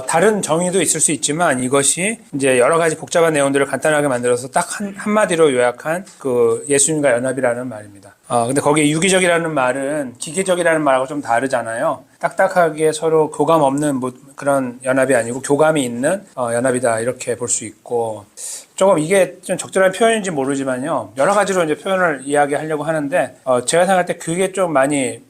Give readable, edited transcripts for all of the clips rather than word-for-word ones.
다른 정의도 있을 수 있지만 이것이 이제 여러 가지 복잡한 내용들을 간단하게 만들어서 딱 한마디로 요약한 그 예수님과 연합이라는 말입니다. 근데 거기에 유기적이라는 말은 기계적이라는 말하고 좀 다르잖아요. 딱딱하게 서로 교감 없는 뭐 그런 연합이 아니고 교감이 있는 연합이다 이렇게 볼 수 있고, 조금 이게 좀 적절한 표현인지 모르지만요, 여러 가지로 이제 표현을 이야기하려고 하는데 제가 생각할 때 그게 좀 많이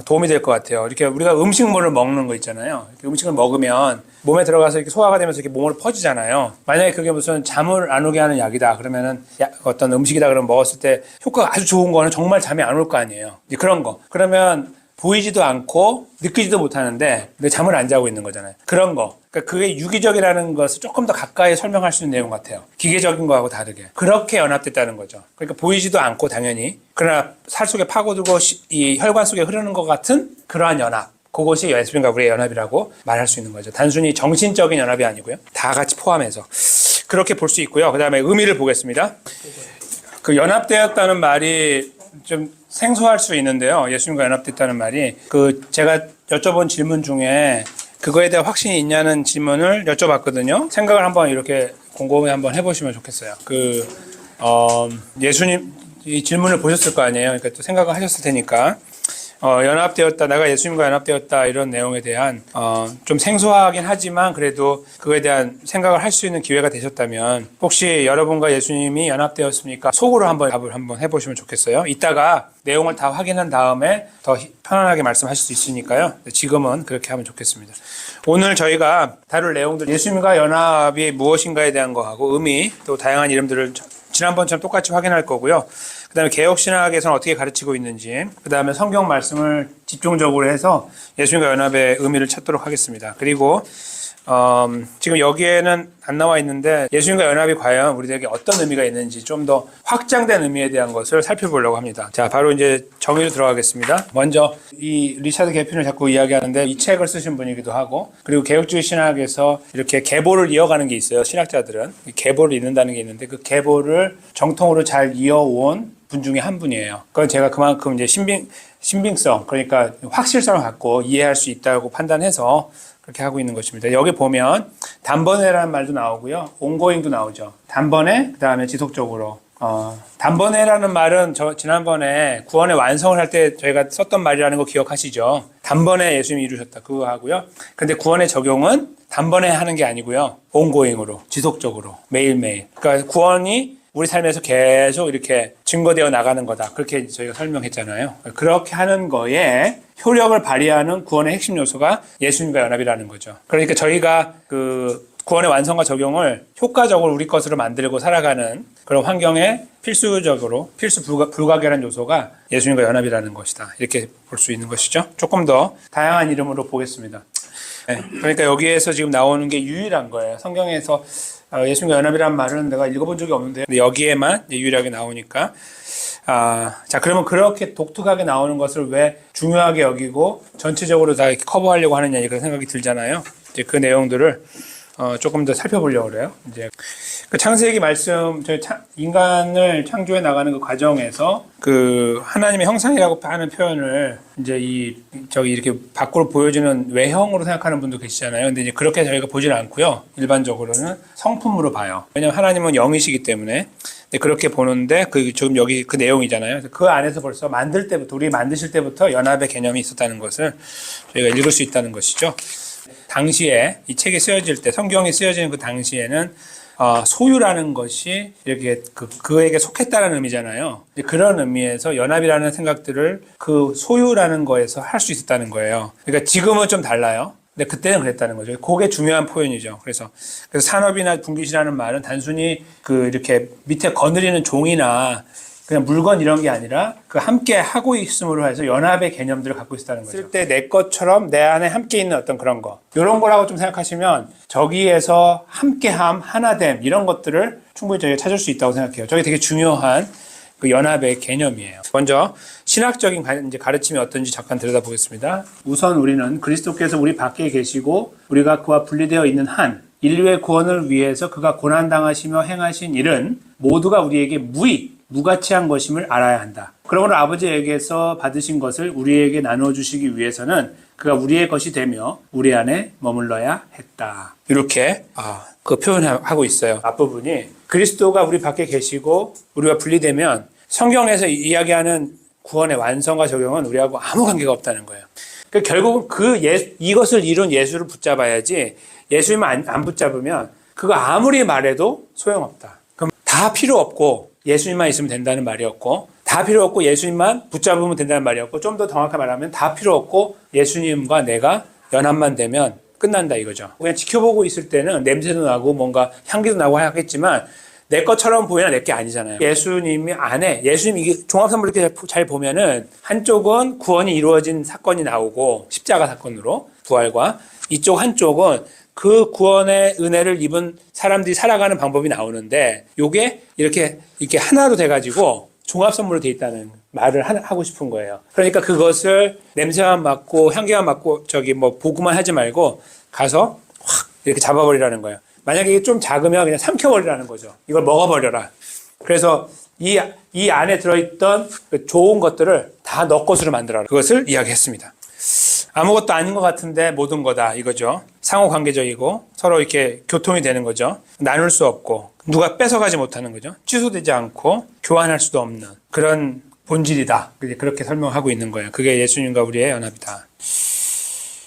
도움이 될 것 같아요. 이렇게 우리가 음식물을 먹는 거 있잖아요. 이렇게 음식을 먹으면 몸에 들어가서 이렇게 소화가 되면서 이렇게 몸으로 퍼지잖아요. 만약에 그게 무슨 잠을 안 오게 하는 약이다 그러면은 어떤 음식이다 그러면 먹었을 때 효과가 아주 좋은 거는 정말 잠이 안 올 거 아니에요. 이제 그런 거. 그러면 보이지도 않고 느끼지도 못하는데 잠을 안 자고 있는 거잖아요. 그런 거. 그러니까 그게 유기적이라는 것을 조금 더 가까이 설명할 수 있는 내용 같아요. 기계적인 거하고 다르게. 그렇게 연합됐다는 거죠. 그러니까 보이지도 않고 당연히. 그러나 살 속에 파고들고 이 혈관 속에 흐르는 것 같은 그러한 연합. 그것이 예수님과 우리의 연합이라고 말할 수 있는 거죠. 단순히 정신적인 연합이 아니고요. 다 같이 포함해서. 그렇게 볼 수 있고요. 그 다음에 의미를 보겠습니다. 그 연합되었다는 말이 좀 생소할 수 있는데요. 예수님과 연합됐다는 말이 제가 여쭤본 질문 중에 그거에 대한 확신이 있냐는 질문을 여쭤봤거든요. 생각을 한번 이렇게 곰곰이 한번 해보시면 좋겠어요. 예수님 이 질문을 보셨을 거 아니에요. 그러니까 또 생각을 하셨을 테니까. 연합되었다, 내가 예수님과 연합되었다 이런 내용에 대한 좀 생소하긴 하지만 그래도 그거에 대한 생각을 할 수 있는 기회가 되셨다면 혹시 여러분과 예수님이 연합되었습니까? 속으로 한번 답을 한번 해보시면 좋겠어요. 이따가 내용을 다 확인한 다음에 더 편안하게 말씀하실 수 있으니까요. 지금은 그렇게 하면 좋겠습니다. 오늘 저희가 다룰 내용들, 예수님과 연합이 무엇인가에 대한 거하고 의미, 또 다양한 이름들을 지난번처럼 똑같이 확인할 거고요. 그 다음에 개혁신학에서는 어떻게 가르치고 있는지, 그 다음에 성경 말씀을 집중적으로 해서 예수님과 연합의 의미를 찾도록 하겠습니다. 그리고 지금 여기에는 안 나와 있는데 예수님과 연합이 과연 우리에게 어떤 의미가 있는지 좀 더 확장된 의미에 대한 것을 살펴보려고 합니다. 자, 바로 이제 정의로 들어가겠습니다. 먼저 이 리차드 개핀을 자꾸 이야기하는데 이 책을 쓰신 분이기도 하고, 그리고 개혁주의 신학에서 이렇게 계보를 이어가는 게 있어요. 신학자들은 계보를 잇는다는 게 있는데 그 계보를 정통으로 잘 이어온 분 중에 한 분이에요. 그건 제가 그만큼 이제 신빙성, 그러니까 확실성을 갖고 이해할 수 있다고 판단해서 그렇게 하고 있는 것입니다. 여기 보면 단번에라는 말도 나오고요. ongoing도 나오죠. 단번에, 그 다음에 지속적으로. 단번에라는 말은 지난번에 구원의 완성을 할 때 저희가 썼던 말이라는 거 기억하시죠? 단번에 예수님이 이루셨다. 그거 하고요. 근데 구원의 적용은 단번에 하는 게 아니고요. ongoing으로, 지속적으로, 매일매일. 그러니까 구원이 우리 삶에서 계속 이렇게 증거되어 나가는 거다. 그렇게 저희가 설명했잖아요. 그렇게 하는 거에 효력을 발휘하는 구원의 핵심 요소가 예수님과 연합이라는 거죠. 그러니까 저희가 구원의 완성과 적용을 효과적으로 우리 것으로 만들고 살아가는 그런 환경에 필수 불가결한 요소가 예수님과 연합이라는 것이다. 이렇게 볼 수 있는 것이죠. 조금 더 다양한 이름으로 보겠습니다. 네, 그러니까 여기에서 지금 나오는 게 유일한 거예요. 성경에서 예수님과 연합이라는 말은 내가 읽어본 적이 없는데 여기에만 유일하게 나오니까 자, 그러면 그렇게 독특하게 나오는 것을 왜 중요하게 여기고 전체적으로 다 이렇게 커버하려고 하느냐 그런 생각이 들잖아요. 이제 그 내용들을 조금 더 살펴보려고 그래요. 이제 그 창세기 말씀, 인간을 창조해 나가는 그 과정에서 그 하나님의 형상이라고 하는 표현을 이제 이렇게 밖으로 보여지는 외형으로 생각하는 분도 계시잖아요. 근데 이제 그렇게 저희가 보지는 않고요. 일반적으로는 성품으로 봐요. 왜냐하면 하나님은 영이시기 때문에. 그렇게 보는데 지금 여기 그 내용이잖아요. 그 안에서 벌써 만들 때부터, 우리 만드실 때부터 연합의 개념이 있었다는 것을 저희가 읽을 수 있다는 것이죠. 당시에 이 책이 쓰여질 때, 성경이 쓰여지는 그 당시에는 소유라는 것이 이렇게 그에게 속했다는 의미잖아요. 그런 의미에서 연합이라는 생각들을 그 소유라는 거에서 할 수 있었다는 거예요. 그러니까 지금은 좀 달라요. 근데 그때는 그랬다는 거죠. 그게 중요한 표현이죠. 그래서 산업이나 분깃이라는 말은 단순히 이렇게 밑에 거느리는 종이나 그냥 물건 이런 게 아니라 함께 하고 있음으로 해서 연합의 개념들을 갖고 있었다는 거죠. 쓸 때 내 것처럼 내 안에 함께 있는 어떤 그런 거. 이런 거라고 좀 생각하시면 저기에서 함께함, 하나됨 이런 것들을 충분히 저희가 찾을 수 있다고 생각해요. 저게 되게 중요한 그 연합의 개념이에요. 먼저 신학적인 이제 가르침이 어떤지 잠깐 들여다보겠습니다. 우선 우리는 그리스도께서 우리 밖에 계시고 우리가 그와 분리되어 있는 한 인류의 구원을 위해서 그가 고난당하시며 행하신 일은 모두가 우리에게 무가치한 것임을 알아야 한다. 그러므로 아버지에게서 받으신 것을 우리에게 나누어 주시기 위해서는 그가 우리의 것이 되며 우리 안에 머물러야 했다. 이렇게 그 표현하고 있어요. 앞부분이 그리스도가 우리 밖에 계시고 우리와 분리되면 성경에서 이야기하는 구원의 완성과 적용은 우리하고 아무 관계가 없다는 거예요. 그러니까 결국은 이것을 이룬 예수를 붙잡아야지 예수님을 안 붙잡으면 그거 아무리 말해도 소용없다. 그럼 다 필요 없고 예수님만 있으면 된다는 말이었고, 다 필요 없고 예수님만 붙잡으면 된다는 말이었고, 좀 더 정확하게 말하면 다 필요 없고 예수님과 내가 연합만 되면 끝난다 이거죠. 그냥 지켜보고 있을 때는 냄새도 나고 뭔가 향기도 나고 하겠지만 내 것처럼 보이나 내 게 아니잖아요. 예수님이 안에, 예수님 이게 종합선물 이렇게 잘 보면은 한쪽은 구원이 이루어진 사건이 나오고 십자가 사건으로 부활과, 이쪽 한쪽은 그 구원의 은혜를 입은 사람들이 살아가는 방법이 나오는데 요게 이렇게 하나로 돼가지고 종합선물로 돼 있다는 말을 하고 싶은 거예요. 그러니까 그것을 냄새만 맡고 향기만 맡고 보고만 하지 말고 가서 확 이렇게 잡아버리라는 거예요. 만약에 이게 좀 작으면 그냥 삼켜버리라는 거죠. 이걸 먹어버려라. 그래서 이 안에 들어있던 그 좋은 것들을 다 너 것으로 만들어라. 그것을 이야기했습니다. 아무것도 아닌 것 같은데 모든 거다 이거죠. 상호관계적이고 서로 이렇게 교통이 되는 거죠. 나눌 수 없고 누가 뺏어가지 못하는 거죠. 취소되지 않고 교환할 수도 없는 그런 본질이다. 그렇게 설명하고 있는 거예요. 그게 예수님과 우리의 연합이다.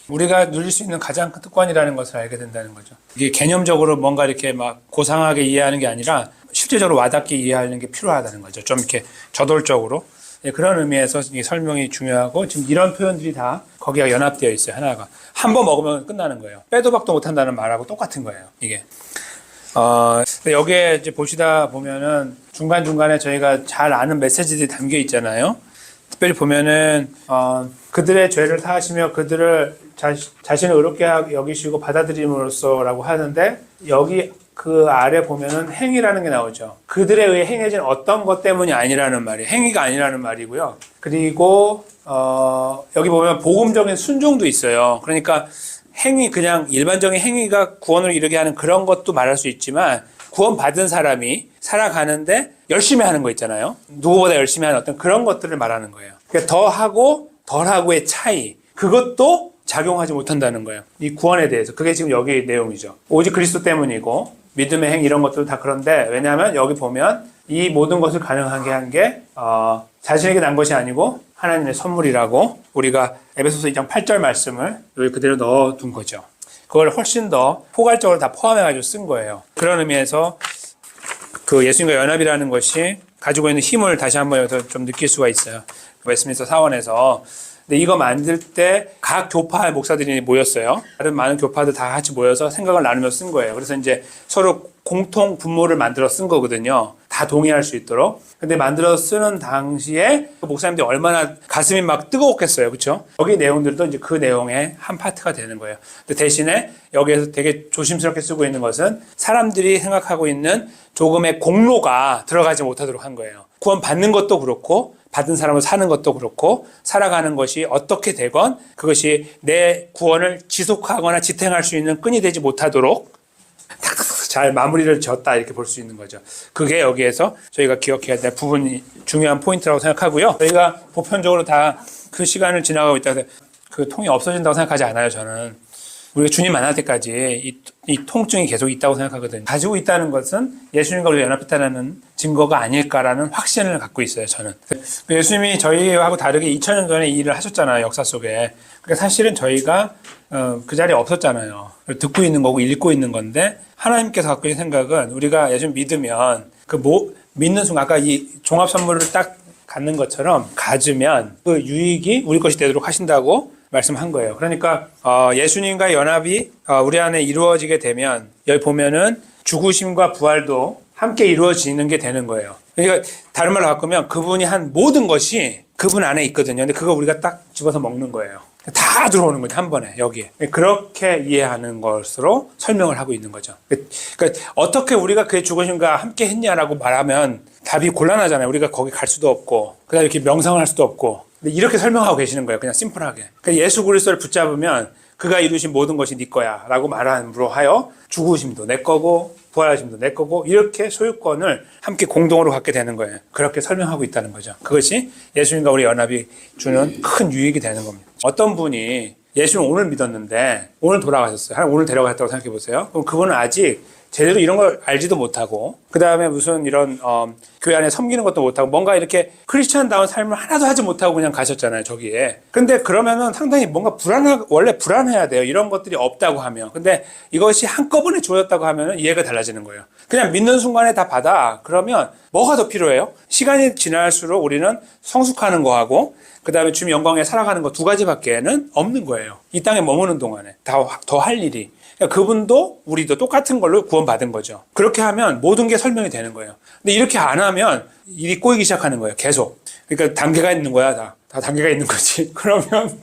우리가 누릴 수 있는 가장 큰 특권이라는 것을 알게 된다는 거죠. 이게 개념적으로 뭔가 이렇게 막 고상하게 이해하는 게 아니라 실제적으로 와닿게 이해하는 게 필요하다는 거죠. 좀 이렇게 저돌적으로. 그런 의미에서 이 설명이 중요하고 지금 이런 표현들이 다 거기가 연합되어 있어요. 하나가. 한 번 먹으면 끝나는 거예요. 빼도 박도 못한다는 말하고 똑같은 거예요. 이게. 여기에 이제 보시다 보면은 중간중간에 저희가 잘 아는 메시지들이 담겨 있잖아요. 특별히 보면은, 그들의 죄를 사하시며 그들을 자신을 의롭게 여기시고 받아들임으로써라고 하는데, 여기 그 아래 보면은 행위라는 게 나오죠. 그들에 의해 행해진 어떤 것 때문이 아니라는 말이에요. 행위가 아니라는 말이고요. 그리고, 여기 보면 복음적인 순종도 있어요. 그러니까 그냥 일반적인 행위가 구원을 이루게 하는 그런 것도 말할 수 있지만, 구원받은 사람이 살아가는데 열심히 하는 거 있잖아요. 누구보다 열심히 하는 어떤 그런 것들을 말하는 거예요. 그러니까 더하고 덜하고의 차이. 그것도 작용하지 못한다는 거예요. 이 구원에 대해서. 그게 지금 여기 내용이죠. 오직 그리스도 때문이고 믿음의 행 이런 것들도 다 그런데 왜냐하면 여기 보면 이 모든 것을 가능하게 한 게 자신에게 난 것이 아니고 하나님의 선물이라고 우리가 에베소서 2장 8절 말씀을 여기 그대로 넣어둔 거죠. 그걸 훨씬 더 포괄적으로 다 포함해가지고 쓴 거예요. 그런 의미에서 그 예수님과 연합이라는 것이 가지고 있는 힘을 다시 한번 여기서 좀 느낄 수가 있어요. 웨스트민스터 사원에서. 근데 이거 만들 때 각 교파 목사들이 모였어요. 다른 많은 교파들 다 같이 모여서 생각을 나누며 쓴 거예요. 그래서 이제 서로 공통 분모를 만들어 쓴 거거든요. 다 동의할 수 있도록. 근데 만들어 쓰는 당시에 그 목사님들이 얼마나 가슴이 막 뜨거웠겠어요. 그렇죠? 여기 내용들도 이제 그 내용의 한 파트가 되는 거예요. 근데 대신에 여기에서 되게 조심스럽게 쓰고 있는 것은 사람들이 생각하고 있는 조금의 공로가 들어가지 못하도록 한 거예요. 구원 받는 것도 그렇고 받은 사람을 사는 것도 그렇고 살아가는 것이 어떻게 되건 그것이 내 구원을 지속하거나 지탱할 수 있는 끈이 되지 못하도록 탁탁탁 잘 마무리를 지었다 이렇게 볼 수 있는 거죠. 그게 여기에서 저희가 기억해야 될 부분이 중요한 포인트라고 생각하고요. 저희가 보편적으로 다 그 시간을 지나가고 있다 그 통이 없어진다고 생각하지 않아요. 저는 우리가 주님 만날 때까지 이 통증이 계속 있다고 생각하거든요. 가지고 있다는 것은 예수님과 우리가 연합했다는 증거가 아닐까라는 확신을 갖고 있어요. 저는. 예수님이 저희하고 다르게 2000년 전에 이 일을 하셨잖아요. 역사 속에. 그러니까 사실은 저희가 그 자리에 없었잖아요. 듣고 있는 거고 읽고 있는 건데 하나님께서 갖고 있는 생각은 우리가 예수님 믿으면 믿는 순간 아까 이 종합 선물을 딱 갖는 것처럼 가지면 그 유익이 우리 것이 되도록 하신다고 말씀한 거예요. 그러니까 예수님과의 연합이 우리 안에 이루어지게 되면 여기 보면은 죽으심과 부활도 함께 이루어지는 게 되는 거예요. 그러니까 다른 말로 바꾸면 그분이 한 모든 것이 그분 안에 있거든요. 근데 그거 우리가 딱 집어서 먹는 거예요. 다 들어오는 거죠. 한 번에 여기에. 그렇게 이해하는 것으로 설명을 하고 있는 거죠. 그러니까 어떻게 우리가 그의 죽으심과 함께 했냐라고 말하면 답이 곤란하잖아요. 우리가 거기 갈 수도 없고 그다음에 이렇게 명상을 할 수도 없고 근데 이렇게 설명하고 계시는 거예요. 그냥 심플하게. 그러니까 예수 그리스도를 붙잡으면 그가 이루신 모든 것이 네 거야 라고 말함으로 하여 죽으심도 내 거고 부활하심도 내 거고 이렇게 소유권을 함께 공동으로 갖게 되는 거예요. 그렇게 설명하고 있다는 거죠. 그것이 예수님과 우리 연합이 주는 큰 유익이 되는 겁니다. 어떤 분이 예수는 오늘 믿었는데 오늘 돌아가셨어요. 오늘 데려갔다고 생각해 보세요. 그럼 그분은 아직 제대로 이런 걸 알지도 못하고 그 다음에 무슨 이런 교회 안에 섬기는 것도 못하고 뭔가 이렇게 크리스천다운 삶을 하나도 하지 못하고 그냥 가셨잖아요. 저기에. 근데 그러면은 상당히 뭔가 원래 불안해야 돼요. 이런 것들이 없다고 하면. 근데 이것이 한꺼번에 주어졌다고 하면은 이해가 달라지는 거예요. 그냥 믿는 순간에 다 받아. 그러면 뭐가 더 필요해요? 시간이 지날수록 우리는 성숙하는 거하고 그 다음에 주님 영광에 살아가는 거 두 가지밖에는 없는 거예요. 이 땅에 머무는 동안에 더 할 일이. 그러니까 그분도 우리도 똑같은 걸로 구원받은 거죠. 그렇게 하면 모든 게 설명이 되는 거예요. 근데 이렇게 안 하면 일이 꼬이기 시작하는 거예요. 계속. 그러니까 단계가 있는 거야. 다 단계가 있는 거지. 그러면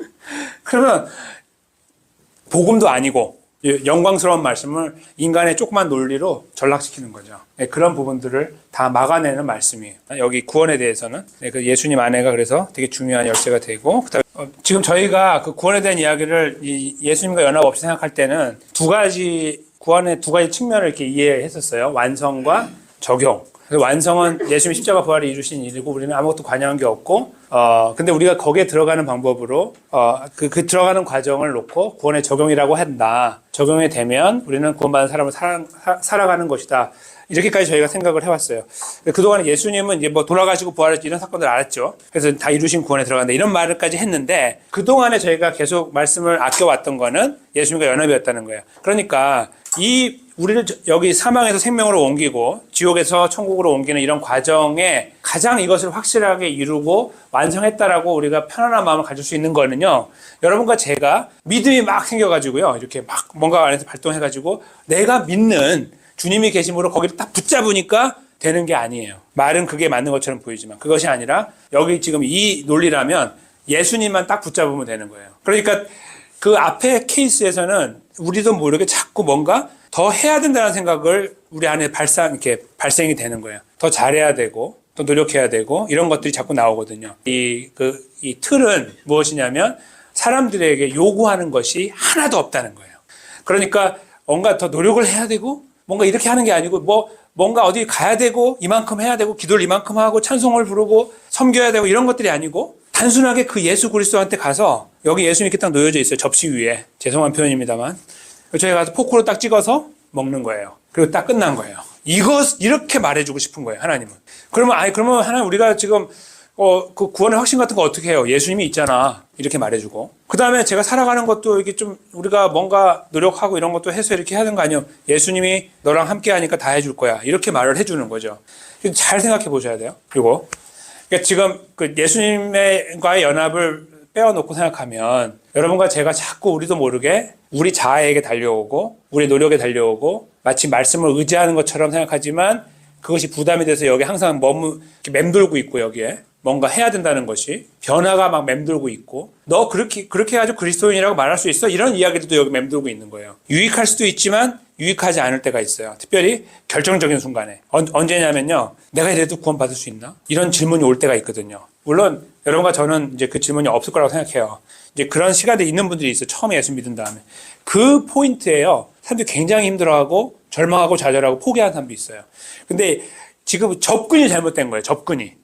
복음도 아니고 영광스러운 말씀을 인간의 조그만 논리로 전락시키는 거죠. 그런 부분들을 다 막아내는 말씀이에요. 여기 구원에 대해서는 그 예수님 안에가 그래서 되게 중요한 열쇠가 되고 그다음에 지금 저희가 그 구원에 대한 이야기를 예수님과 연합 없이 생각할 때는 구원의 두 가지 측면을 이렇게 이해했었어요. 완성과 적용. 그래서 완성은 예수님이 십자가 부활을 이루신 일이고 우리는 아무것도 관여한 게 없고 근데 우리가 거기에 들어가는 방법으로 그 들어가는 과정을 놓고 구원의 적용이라고 한다. 적용이 되면 우리는 구원받은 사람을 살아가는 것이다. 이렇게까지 저희가 생각을 해왔어요. 그동안 예수님은 이제 뭐 돌아가시고 부활했지 이런 사건들 알았죠. 그래서 다 이루신 구원에 들어간다 이런 말을까지 했는데 그동안에 저희가 계속 말씀을 아껴왔던 거는 예수님과 연합이었다는 거예요. 그러니까 우리를 여기 사망에서 생명으로 옮기고 지옥에서 천국으로 옮기는 이런 과정에 가장 이것을 확실하게 이루고 완성했다라고 우리가 편안한 마음을 가질 수 있는 거는요. 여러분과 제가 믿음이 막 생겨가지고요. 이렇게 막 뭔가 안에서 발동해가지고 내가 믿는 주님이 계심으로 거기를 딱 붙잡으니까 되는 게 아니에요. 말은 그게 맞는 것처럼 보이지만 그것이 아니라 여기 지금 이 논리라면 예수님만 딱 붙잡으면 되는 거예요. 그러니까 그 앞에 케이스에서는 우리도 모르게 자꾸 뭔가 더 해야 된다는 생각을 우리 안에 발생이 되는 거예요. 더 잘해야 되고, 더 노력해야 되고, 이런 것들이 자꾸 나오거든요. 이 틀은 무엇이냐면 사람들에게 요구하는 것이 하나도 없다는 거예요. 그러니까 뭔가 더 노력을 해야 되고, 뭔가 이렇게 하는 게 아니고, 뭔가 어디 가야 되고, 이만큼 해야 되고, 기도를 이만큼 하고, 찬송을 부르고, 섬겨야 되고, 이런 것들이 아니고, 단순하게 그 예수 그리스도한테 가서, 여기 예수님이 이렇게 딱 놓여져 있어요. 접시 위에. 죄송한 표현입니다만. 저희 가서 포크로 딱 찍어서 먹는 거예요. 그리고 딱 끝난 거예요. 이렇게 말해주고 싶은 거예요, 하나님은. 그러면 하나님 우리가 지금, 그 구원의 확신 같은 거 어떻게 해요? 예수님이 있잖아. 이렇게 말해주고. 그 다음에 제가 살아가는 것도 이게 좀 우리가 뭔가 노력하고 이런 것도 해서 이렇게 하는 거 아니에요? 예수님이 너랑 함께 하니까 다 해줄 거야. 이렇게 말을 해주는 거죠. 잘 생각해 보셔야 돼요. 그리고 그러니까 지금 그 예수님과의 연합을 빼어놓고 생각하면 여러분과 제가 자꾸 우리도 모르게 우리 자아에게 달려오고 우리 노력에 달려오고 마치 말씀을 의지하는 것처럼 생각하지만 그것이 부담이 돼서 여기 항상 맴돌고 있고 여기에 뭔가 해야 된다는 것이 변화가 막 맴돌고 있고 너 그렇게 해가지고 그리스도인이라고 말할 수 있어? 이런 이야기들도 여기 맴돌고 있는 거예요. 유익할 수도 있지만 유익하지 않을 때가 있어요. 특별히 결정적인 순간에. 언제냐면요. 내가 이래도 구원받을 수 있나? 이런 질문이 올 때가 있거든요. 물론 여러분과 저는 이제 그 질문이 없을 거라고 생각해요. 이제 그런 시간에 있는 분들이 있어요. 처음에 예수 믿은 다음에. 그 포인트에요. 사람들이 굉장히 힘들어하고 절망하고 좌절하고 포기하는 사람도 있어요. 근데 지금 접근이 잘못된 거예요. 접근이.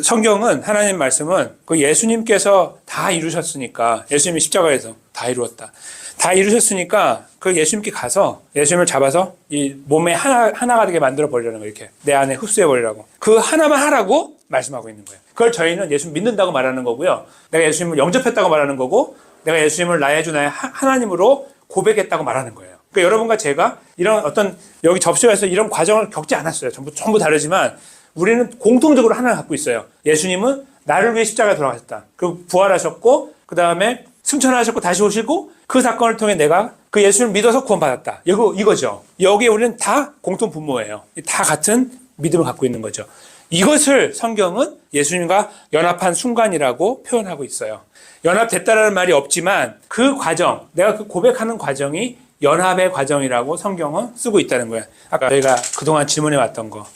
성경은 하나님 말씀은 그 예수님께서 다 이루셨으니까 예수님이 십자가에서 다 이루었다. 다 이루셨으니까 그 예수님께 가서 예수님을 잡아서 이 몸에 하나가 되게 만들어 버리라는 거예요. 이렇게 내 안에 흡수해 버리라고. 그 하나만 하라고 말씀하고 있는 거예요. 그걸 저희는 예수님 믿는다고 말하는 거고요. 내가 예수님을 영접했다고 말하는 거고 내가 예수님을 나의 주 나의 하나님으로 고백했다고 말하는 거예요. 그러니까 여러분과 제가 이런 어떤 여기 접시가에서 이런 과정을 겪지 않았어요. 전부 다르지만 우리는 공통적으로 하나를 갖고 있어요. 예수님은 나를 위해 십자가에 돌아가셨다. 그리고 부활하셨고 그 다음에 승천하셨고 다시 오시고 그 사건을 통해 내가 그 예수를 믿어서 구원받았다. 이거죠. 여기에 우리는 다 공통 분모예요. 다 같은 믿음을 갖고 있는 거죠. 이것을 성경은 예수님과 연합한 순간이라고 표현하고 있어요. 연합됐다라는 말이 없지만 그 과정, 내가 그 고백하는 과정이 연합의 과정이라고 성경은 쓰고 있다는 거예요. 아까 저희가 그동안 질문해 왔던 거.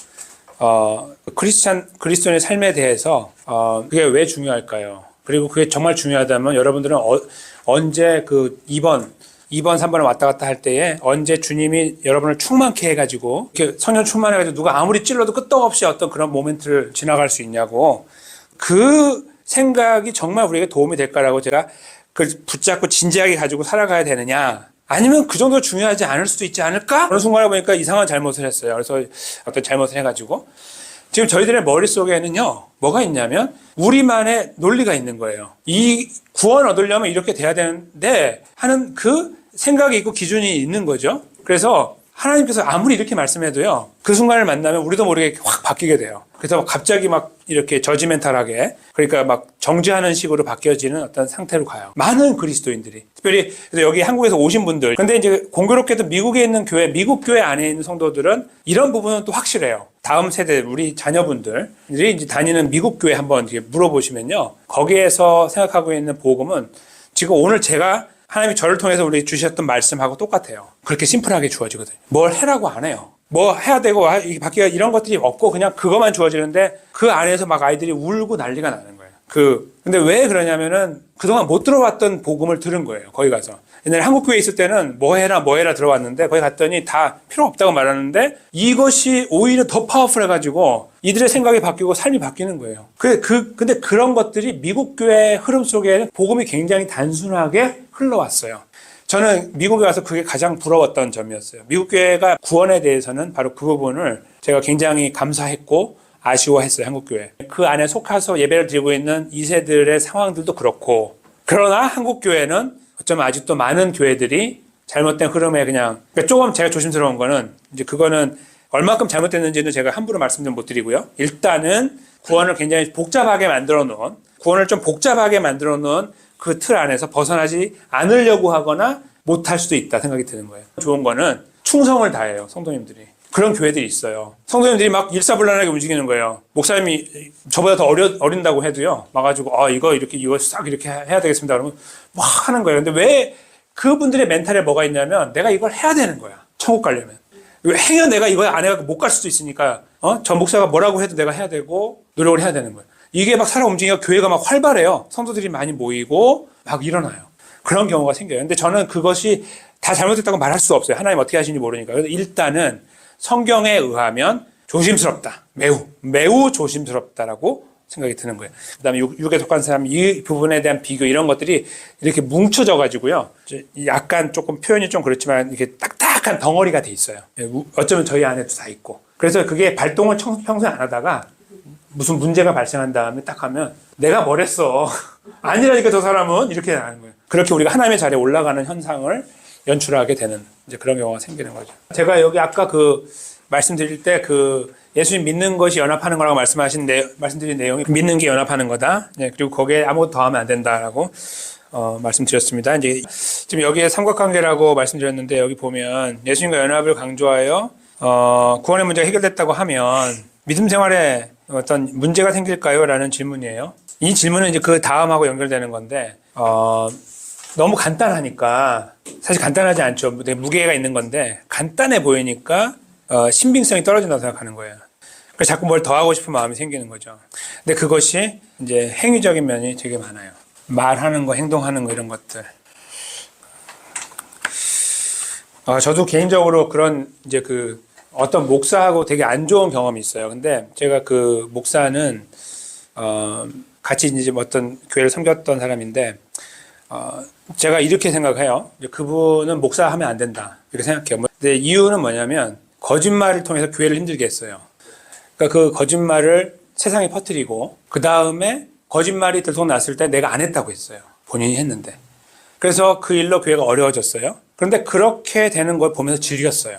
그리스도인의 삶에 대해서 그게 왜 중요할까요? 그리고 그게 정말 중요하다면 여러분들은 언제 그 2번, 3번을 왔다 갔다 할 때에 언제 주님이 여러분을 충만케 해가지고 이렇게 성령 충만해가지고 누가 아무리 찔러도 끄떡없이 어떤 그런 모멘트를 지나갈 수 있냐고 그 생각이 정말 우리에게 도움이 될까라고 제가 그 붙잡고 진지하게 가지고 살아가야 되느냐 아니면 그 정도 중요하지 않을 수도 있지 않을까? 어느 순간에 보니까 이상한 잘못을 했어요. 그래서 어떤 잘못을 해가지고 지금 저희들의 머릿속에는요 뭐가 있냐면 우리만의 논리가 있는 거예요. 이 구원 얻으려면 이렇게 돼야 되는데 하는 그 생각이 있고 기준이 있는 거죠. 그래서 하나님께서 아무리 이렇게 말씀해도요 그 순간을 만나면 우리도 모르게 확 바뀌게 돼요. 그래서 갑자기 막 이렇게 저지멘탈하게 그러니까 막 정죄하는 식으로 바뀌어지는 어떤 상태로 가요. 많은 그리스도인들이 특별히 그래서 여기 한국에서 오신 분들 근데 이제 공교롭게도 미국에 있는 교회 미국 교회 안에 있는 성도들은 이런 부분은 또 확실해요. 다음 세대 우리 자녀분들이 이제 다니는 미국 교회 한번 이렇게 물어보시면요 거기에서 생각하고 있는 복음은 지금 오늘 제가 하나님이 저를 통해서 우리 주셨던 말씀하고 똑같아요. 그렇게 심플하게 주어지거든요. 뭘 해라고 안 해요. 뭐 해야 되고 바뀌가 이런 것들이 없고 그냥 그것만 주어지는데 그 안에서 막 아이들이 울고 난리가 나는 거예요. 근데 왜 그러냐면은 그동안 못 들어왔던 복음을 들은 거예요. 거기 가서. 옛날에 한국교회에 있을 때는 뭐 해라 들어왔는데 거기 갔더니 다 필요 없다고 말하는데 이것이 오히려 더 파워풀 해가지고 이들의 생각이 바뀌고 삶이 바뀌는 거예요. 근데 그런 것들이 미국 교회 흐름 속에는 복음이 굉장히 단순하게 흘러왔어요. 저는 미국에 와서 그게 가장 부러웠던 점이었어요. 미국 교회가 구원에 대해서는 바로 그 부분을 제가 굉장히 감사했고 아쉬워했어요. 한국교회. 그 안에 속해서 예배를 드리고 있는 2세들의 상황들도 그렇고 그러나 한국교회는 어쩌면 아직도 많은 교회들이 잘못된 흐름에 그러니까 조금 제가 조심스러운 거는 이제 그거는 얼마큼 잘못됐는지는 제가 함부로 말씀 좀 못 드리고요. 일단은 구원을 굉장히 복잡하게 만들어 놓은 구원을 좀 복잡하게 만들어 놓은 그 틀 안에서 벗어나지 않으려고 하거나 못할 수도 있다 생각이 드는 거예요. 좋은 거는 충성을 다해요. 성도님들이. 그런 교회들이 있어요. 성도님들이 막 일사불란하게 움직이는 거예요. 목사님이 저보다 더 어린다고 해도요. 막아가지고 이거 싹 이렇게 해야 되겠습니다. 그러면 막 하는 거예요. 근데 왜 그분들의 멘탈에 뭐가 있냐면 내가 이걸 해야 되는 거야. 천국 가려면. 행여 내가 이거 안 해가 못 갈 수도 있으니까 전 목사가 뭐라고 해도 내가 해야 되고 노력을 해야 되는 거예요. 이게 막 살아 움직이니까 교회가 막 활발해요. 성도들이 많이 모이고 막 일어나요. 그런 경우가 생겨요. 근데 저는 그것이 다 잘못됐다고 말할 수 없어요. 하나님 어떻게 하시는지 모르니까. 그래서 일단은 성경에 의하면 조심스럽다. 매우 조심스럽다라고 생각이 드는 거예요. 그 다음에 육에 속한 사람 이 부분에 대한 비교 이런 것들이 이렇게 뭉쳐져 가지고요. 약간 조금 표현이 좀 그렇지만 이렇게 딱딱한 덩어리가 돼 있어요. 어쩌면 저희 안에도 다 있고. 그래서 그게 발동을 평소에 안 하다가 무슨 문제가 발생한 다음에 딱 하면 내가 뭘 했어. 아니라니까 저 사람은 이렇게 하는 거예요. 그렇게 우리가 하나님의 자리에 올라가는 현상을 연출하게 되는 이제 그런 경우가 생기는 거죠. 제가 여기 아까 말씀드릴 때 예수님 믿는 것이 연합하는 거라고 말씀드린 내용이 믿는 게 연합하는 거다. 네, 그리고 거기에 아무것도 더하면 안 된다라고 말씀드렸습니다. 이제 지금 여기에 삼각관계라고 말씀드렸는데 여기 보면 예수님과 연합을 강조하여 구원의 문제가 해결됐다고 하면 믿음 생활에 어떤 문제가 생길까요? 라는 질문이에요. 이 질문은 이제 그 다음하고 연결되는 건데 너무 간단하니까 사실 간단하지 않죠. 되게 무게가 있는 건데 간단해 보이니까 신빙성이 떨어진다고 생각하는 거예요. 그래서 자꾸 뭘 더 하고 싶은 마음이 생기는 거죠. 근데 그것이 이제 행위적인 면이 되게 많아요. 말하는 거, 행동하는 거 이런 것들. 저도 개인적으로 그런 이제 어떤 목사하고 되게 안 좋은 경험이 있어요. 근데 제가 그 목사는 같이 이제 어떤 교회를 섬겼던 사람인데 제가 이렇게 생각해요. 그분은 목사하면 안 된다 이렇게 생각해요. 근데 이유는 뭐냐면 거짓말을 통해서 교회를 힘들게 했어요. 그러니까 그 거짓말을 세상에 퍼뜨리고 그 다음에 거짓말이 들통났을 때 내가 안 했다고 했어요. 본인이 했는데. 그래서 그 일로 교회가 어려워졌어요. 그런데 그렇게 되는 걸 보면서 즐겼어요.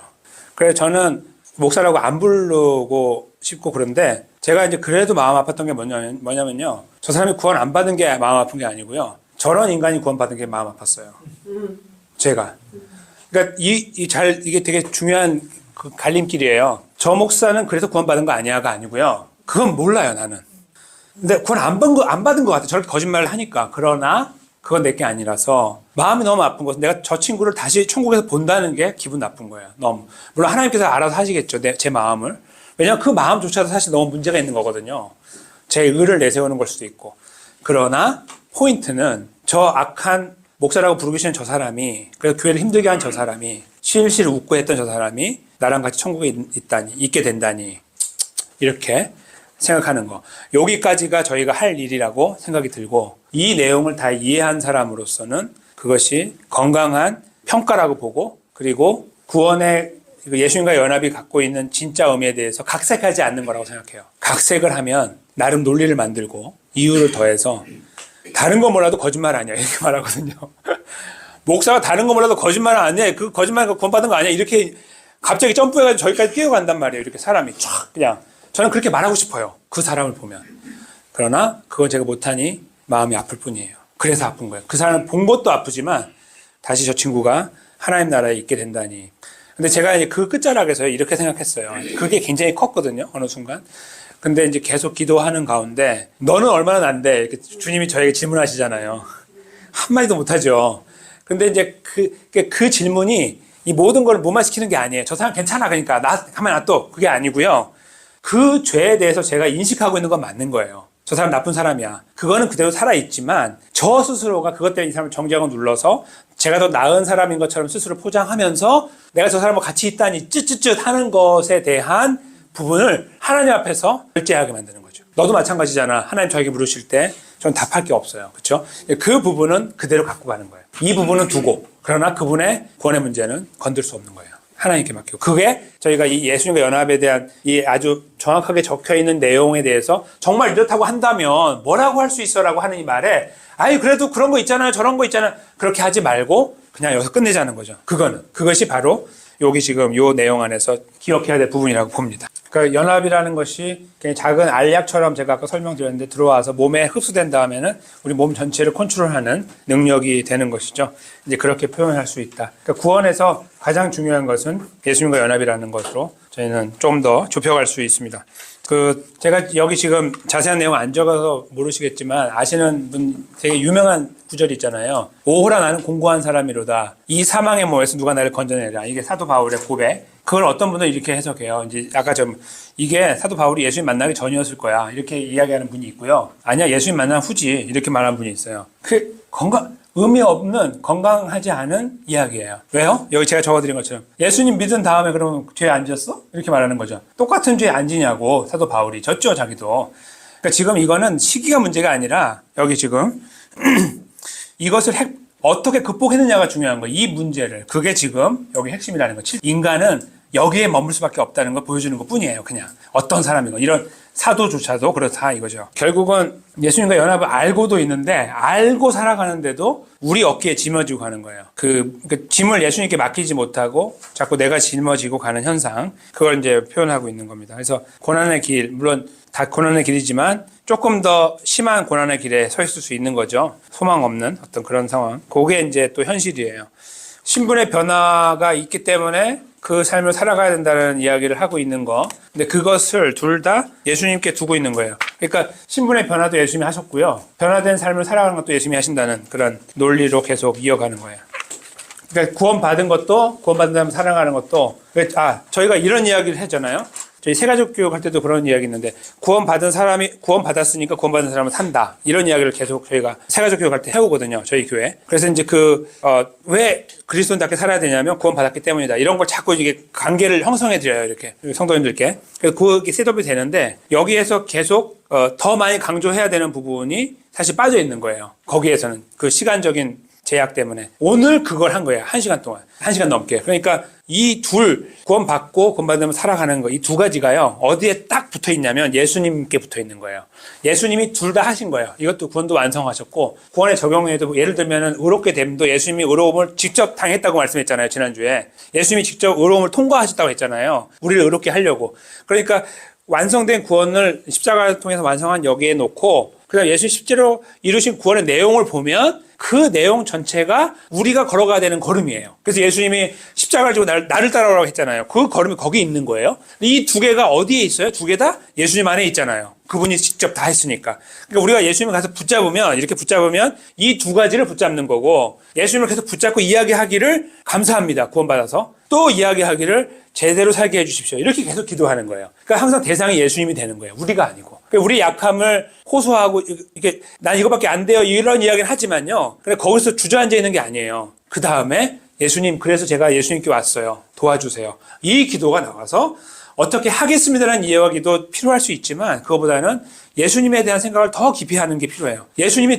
그래서 저는 목사라고 안 부르고 싶고 그런데 제가 이제 그래도 마음 아팠던 게 뭐냐면요. 저 사람이 구원 안 받은 게 마음 아픈 게 아니고요. 저런 인간이 구원 받은 게 마음 아팠어요. 제가. 그러니까 이게 되게 중요한 그 갈림길이에요. 저 목사는 그래서 구원 받은 거 아니야가 아니고요. 그건 몰라요, 나는. 근데 구원 안 받은 것 같아. 저렇게 거짓말을 하니까. 그러나 그건 내게 아니라서 마음이 너무 아픈 것은 내가 저 친구를 다시 천국에서 본다는 게 기분 나쁜 거예요. 너무. 물론 하나님께서 알아서 하시겠죠. 제 마음을. 왜냐하면 그 마음조차도 사실 너무 문제가 있는 거거든요. 제 의를 내세우는 걸 수도 있고. 그러나 포인트는 저 악한 목사라고 부르기 싫은 저 사람이, 그래서 교회를 힘들게 한 저 사람이, 실실 웃고 했던 저 사람이 나랑 같이 천국에 있게 된다니, 이렇게 생각하는 거. 여기까지가 저희가 할 일이라고 생각이 들고, 이 내용을 다 이해한 사람으로서는 그것이 건강한 평가라고 보고, 그리고 구원의 예수님과 연합이 갖고 있는 진짜 의미에 대해서 각색하지 않는 거라고 생각해요. 각색을 하면 나름 논리를 만들고 이유를 더해서 다른 거 몰라도 거짓말 아니야 이렇게 말하거든요. 목사가 다른 거 몰라도 거짓말 아니야, 그 거짓말 구원받은 거 아니야, 이렇게 갑자기 점프해가지고 저기까지 뛰어간단 말이에요. 이렇게 사람이 촥 그냥. 저는 그렇게 말하고 싶어요, 그 사람을 보면. 그러나 그건 제가 못하니 마음이 아플 뿐이에요. 그래서 아픈 거예요. 그 사람을 본 것도 아프지만 다시 저 친구가 하나님 나라에 있게 된다니. 근데 제가 이제 그 끝자락에서 이렇게 생각했어요. 그게 굉장히 컸거든요, 어느 순간. 근데 이제 계속 기도하는 가운데 너는 얼마나 난데 이렇게 주님이 저에게 질문하시잖아요. 한마디도 못하죠. 근데 이제 그 질문이 이 모든 걸 무마시키는 게 아니에요. 저 사람 괜찮아, 그러니까 가만 놔둬, 그게 아니고요. 그 죄에 대해서 제가 인식하고 있는 건 맞는 거예요. 저 사람 나쁜 사람이야. 그거는 그대로 살아있지만 저 스스로가 그것 때문에 이 사람을 정죄하고 눌러서 제가 더 나은 사람인 것처럼 스스로 포장하면서 내가 저 사람과 같이 있다니 쯧쯧쯧 하는 것에 대한 부분을 하나님 앞에서 절제하게 만드는 거죠. 너도 마찬가지잖아. 하나님 저에게 물으실 때 저는 답할 게 없어요. 그렇죠? 그 부분은 그대로 갖고 가는 거예요. 이 부분은 두고, 그러나 그분의 구원의 문제는 건들 수 없는 거예요. 하나님께 맡기고. 그게 저희가 이 예수님과 연합에 대한 이 아주 정확하게 적혀 있는 내용에 대해서 정말 이렇다고 한다면 뭐라고 할 수 있어라고 하는 이 말에, 아이 그래도 그런 거 있잖아요, 저런 거 있잖아요, 그렇게 하지 말고 그냥 여기서 끝내자는 거죠. 그것이 바로 여기 지금 요 내용 안에서 기억해야 될 부분이라고 봅니다. 그러니까 연합이라는 것이 그냥 작은 알약처럼 제가 아까 설명드렸는데 들어와서 몸에 흡수된 다음에는 우리 몸 전체를 컨트롤하는 능력이 되는 것이죠. 이제 그렇게 표현할 수 있다. 그러니까 구원에서 가장 중요한 것은 예수님과 연합이라는 것으로 저희는 좀 더 좁혀갈 수 있습니다. 제가 여기 지금 자세한 내용 안 적어서 모르시겠지만 아시는 분 되게 유명한 구절이 있잖아요. 오호라 나는 공고한 사람이로다. 이 사망의 몸에서 누가 나를 건져내라. 이게 사도 바울의 고백. 그걸 어떤 분은 이렇게 해석해요. 이제 아까 이게 사도 바울이 예수님 만나기 전이었을 거야, 이렇게 이야기하는 분이 있고요. 아니야, 예수님 만난 후지, 이렇게 말하는 분이 있어요. 의미 없는, 건강하지 않은 이야기예요. 왜요? 여기 제가 적어드린 것처럼 예수님 믿은 다음에 그러면 죄에 안 지었어? 이렇게 말하는 거죠. 똑같은 죄에 안 지냐고 사도 바울이. 졌죠, 자기도. 그러니까 지금 이거는 시기가 문제가 아니라 여기 지금 이것을 어떻게 극복했느냐가 중요한 거예요. 이 문제를. 그게 지금 여기 핵심이라는 거죠. 인간은 여기에 머물 수밖에 없다는 걸 보여주는 것 뿐이에요. 그냥 어떤 사람이고, 이런 사도조차도 그렇다 이거죠. 결국은 예수님과 연합을 알고도 있는데 알고 살아가는데도 우리 어깨에 짊어지고 가는 거예요. 그 짐을 예수님께 맡기지 못하고 자꾸 내가 짊어지고 가는 현상, 그걸 이제 표현하고 있는 겁니다. 그래서 고난의 길, 물론 다 고난의 길이지만 조금 더 심한 고난의 길에 서 있을 수 있는 거죠. 소망 없는 어떤 그런 상황. 그게 이제 또 현실이에요. 신분의 변화가 있기 때문에 그 삶을 살아가야 된다는 이야기를 하고 있는 거. 근데 그것을 둘 다 예수님께 두고 있는 거예요. 그러니까 신분의 변화도 예수님이 하셨고요, 변화된 삶을 살아가는 것도 예수님이 하신다는 그런 논리로 계속 이어가는 거예요. 그러니까 구원받은 것도, 구원받은 사람 살아가는 것도, 저희가 이런 이야기를 했잖아요. 저희 세가족 교육 할 때도 그런 이야기 있는데, 구원받았으니까 구원받은 사람은 산다, 이런 이야기를 계속 저희가 세가족 교육 할 때 해오거든요, 저희 교회. 그래서 이제 왜 그리스도인답게 살아야 되냐면 구원받았기 때문이다, 이런 걸 자꾸 이게 관계를 형성해 드려요, 이렇게 성도님들께. 그래서 그게 셋업이 되는데, 여기에서 계속 더 많이 강조해야 되는 부분이 사실 빠져 있는 거예요. 거기에서는 그 시간적인 제약 때문에 오늘 그걸 한 거예요. 1시간 동안, 1시간 넘게. 그러니까 이 구원받고 구원받으면 살아가는 거, 이 두 가지가요, 어디에 딱 붙어 있냐면 예수님께 붙어 있는 거예요. 예수님이 둘 다 하신 거예요. 이것도 구원도 완성하셨고, 구원의 적용에도 예를 들면은 의롭게 됨도 예수님이 의로움을 직접 당했다고 말씀했잖아요, 지난주에. 예수님이 직접 의로움을 통과하셨다고 했잖아요, 우리를 의롭게 하려고. 그러니까 완성된 구원을 십자가를 통해서 완성한 여기에 놓고, 그다음 예수 십자로 이루신 구원의 내용을 보면 그 내용 전체가 우리가 걸어가야 되는 걸음이에요. 그래서 예수님이 십자가를 지고 나를 따라오라고 했잖아요. 그 걸음이 거기 있는 거예요. 이 두 개가 어디에 있어요? 두 개 다 예수님 안에 있잖아요. 그분이 직접 다 했으니까. 그러니까 우리가 예수님을 가서 붙잡으면, 이렇게 붙잡으면 이 두 가지를 붙잡는 거고, 예수님을 계속 붙잡고 이야기하기를 감사합니다. 구원받아서. 또 이야기하기를 제대로 살게 해주십시오. 이렇게 계속 기도하는 거예요. 그러니까 항상 대상이 예수님이 되는 거예요. 우리가 아니고. 그러니까 우리 약함을 호소하고, 이게, 난 이거밖에 안 돼요. 이런 이야기를 하지만요. 그래, 거기서 주저앉아 있는 게 아니에요. 그 다음에 예수님, 그래서 제가 예수님께 왔어요. 도와주세요. 이 기도가 나와서 어떻게 하겠습니다라는 이야기도 필요할 수 있지만, 그거보다는 예수님에 대한 생각을 더 깊이 하는 게 필요해요. 예수님이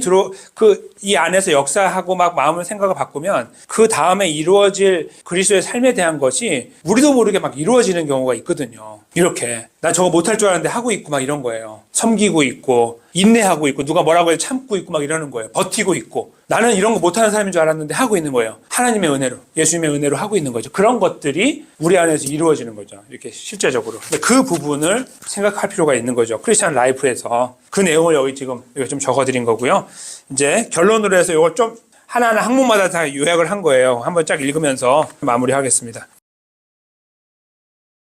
이 안에서 역사하고 막 마음을 생각을 바꾸면 그 다음에 이루어질 그리스도의 삶에 대한 것이 우리도 모르게 막 이루어지는 경우가 있거든요. 이렇게. 나 저거 못할 줄 알았는데 하고 있고 막 이런 거예요. 섬기고 있고, 인내하고 있고, 누가 뭐라고 해도 참고 있고 막 이러는 거예요. 버티고 있고. 나는 이런 거 못하는 사람인 줄 알았는데 하고 있는 거예요. 하나님의 은혜로, 예수님의 은혜로 하고 있는 거죠. 그런 것들이 우리 안에서 이루어지는 거죠. 이렇게 실제적으로. 그 부분을 생각할 필요가 있는 거죠. 크리스찬 라이프에서. 그 내용을 여기 지금 좀 적어드린 거고요. 이제 결론으로 해서 이걸 좀 하나하나 항목마다 다 요약을 한 거예요. 한번 쫙 읽으면서 마무리하겠습니다.